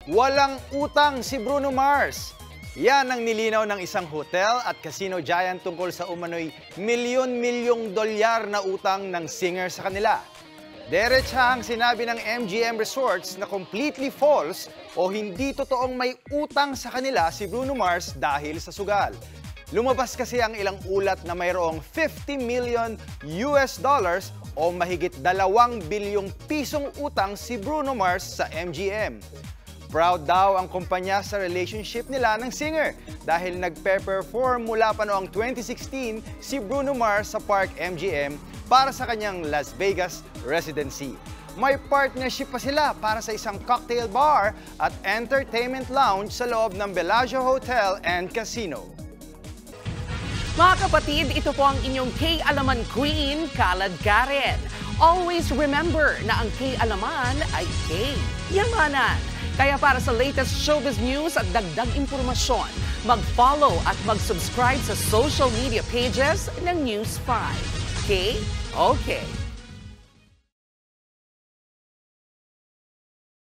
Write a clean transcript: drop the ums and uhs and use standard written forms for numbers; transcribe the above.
Walang utang si Bruno Mars. Yan ang nilinaw ng isang hotel at casino giant tungkol sa umano'y milyon-milyong dolyar na utang ng singer sa kanila. Diretsahang sinabi ng MGM Resorts na completely false o hindi totoong may utang sa kanila si Bruno Mars dahil sa sugal. Lumabas kasi ang ilang ulat na mayroong 50 million US dollars o mahigit 2 bilyong pisong utang si Bruno Mars sa MGM. Proud daw ang kumpanya sa relationship nila ng singer dahil nagpe-perform mula pa noong 2016 si Bruno Mars sa Park MGM para sa kanyang Las Vegas residency. May partnership pa sila para sa isang cocktail bar at entertainment lounge sa loob ng Bellagio Hotel and Casino. Mga kapatid, ito po ang inyong K-Alaman Queen, Kalad Karen. Always remember na ang K-Alaman ay K-Yamanan. Kaya para sa latest showbiz news at dagdag impormasyon, mag-follow at mag-subscribe sa social media pages ng News 5. Okay?